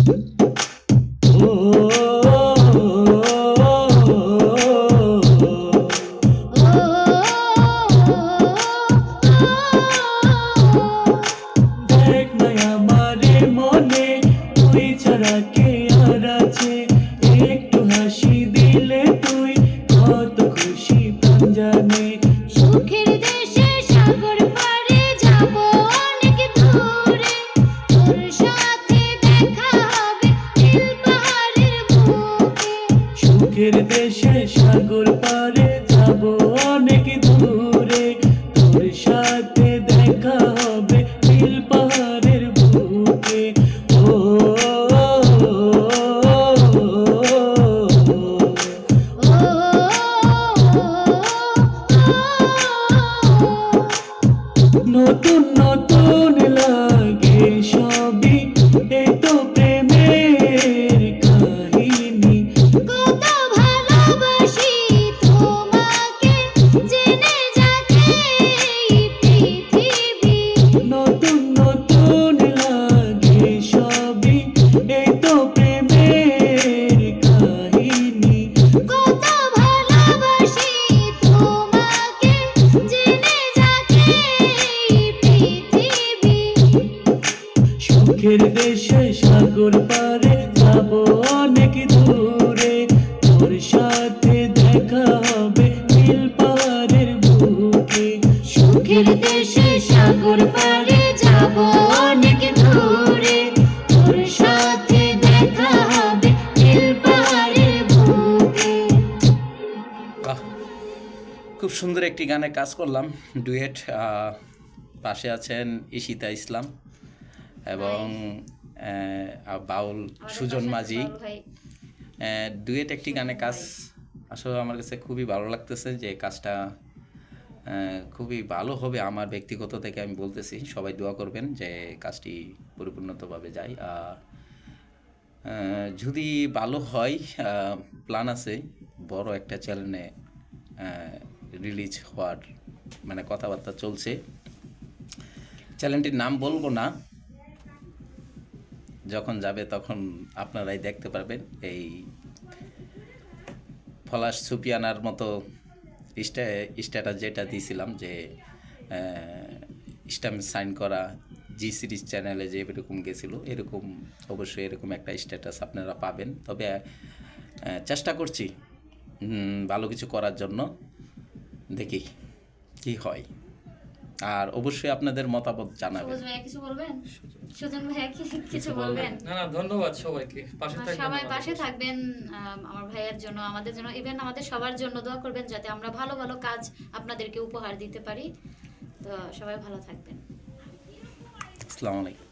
দেখ না আমারে মনে তুই ছাড়া কে আর আছে, একটু হাসি দিলে তুই কত খুশি প্রাণ জানে। সুখের দেশে সাগর পাড়ে যাব অনেক দূরে, তোর সাথে দেখা হবে নীল পাহাড়ের বুকে। সুখের দেশে সাগর পারে যাব অনেক দূরে, তোর সাথে দেখা হবে নীল পাহাড়ের বুকে। ও নতুন নতুন লাগে সবই, এই তো প্রেমের কাহিনী। কত ভালোবাসি তোমাকে, জেনে যাকে এই পৃথিবী। নতুন নতুন লাগে সবই, এই তো প্রেমের কাহিনী। কত ভালোবাসি তোমাকে, জেনে যাকে এই পৃথিবী। সুখের দেশে সাগর পারে যাব অনেক দূরে, তোর সাথে দেখা হবে নীল পাহাড়ের বুকে। সুখের দেশে সাগর পাড়ে যাব অনেক দূরে, তোর সাথে দেখা হবে নীল পাহাড়ের বুকে। বাহ, খুব সুন্দর একটি গানে কাজ করলাম, ডুয়েট। পাশে আছেন ঈশিতা ইসলাম এবং বাউল সুজন মাঝি। ডুয়েট একটি গানে কাজ আসলে আমার কাছে খুবই ভালো লাগতেছে, যে কাজটা খুবই ভালো হবে। আমার ব্যক্তিগত থেকে আমি বলতেছি, সবাই দোয়া করবেন যে কাজটি পরিপূর্ণতভাবে যায়। যদি ভালো হয়, প্ল্যান আছে বড় একটা চ্যানেলে রিলিজ হওয়ার, মানে কথাবার্তা চলছে। চ্যানেলটির নাম বলবো না, যখন যাবে তখন আপনারাই দেখতে পারবেন। এই পলাশ সুপিয়ানার মতো স্ট্যাটাস যেটা দিয়েছিলাম, যে স্ট্যাম্প সাইন করা জি সিরিজ চ্যানেলে যে এরকম গেছিলো, এরকম অবশ্যই এরকম একটা স্ট্যাটাস আপনারা পাবেন। তবে চেষ্টা করছি ভালো কিছু করার জন্য, দেখি কি হয়। আর অবশ্যই আপনাদের মতামত জানাবেন। সবুজ ভাইয়া কিছু বলবেন? সুজন ভাইয়া কিছু বলবেন? না না, ধন্যবাদ সবাইকে, পাশে থাকবেন সবাই আমাদের। পাশে থাকবেন, আমার ভাইয়ের জন্য, আমাদের জন্য, ইভেন আমাদের সবার জন্য দোয়া করবেন, যাতে আমরা ভালো ভালো কাজ আপনাদেরকে উপহার দিতে পারি। তো সবাই ভালো থাকবেন। আসসালামু আলাইকুম।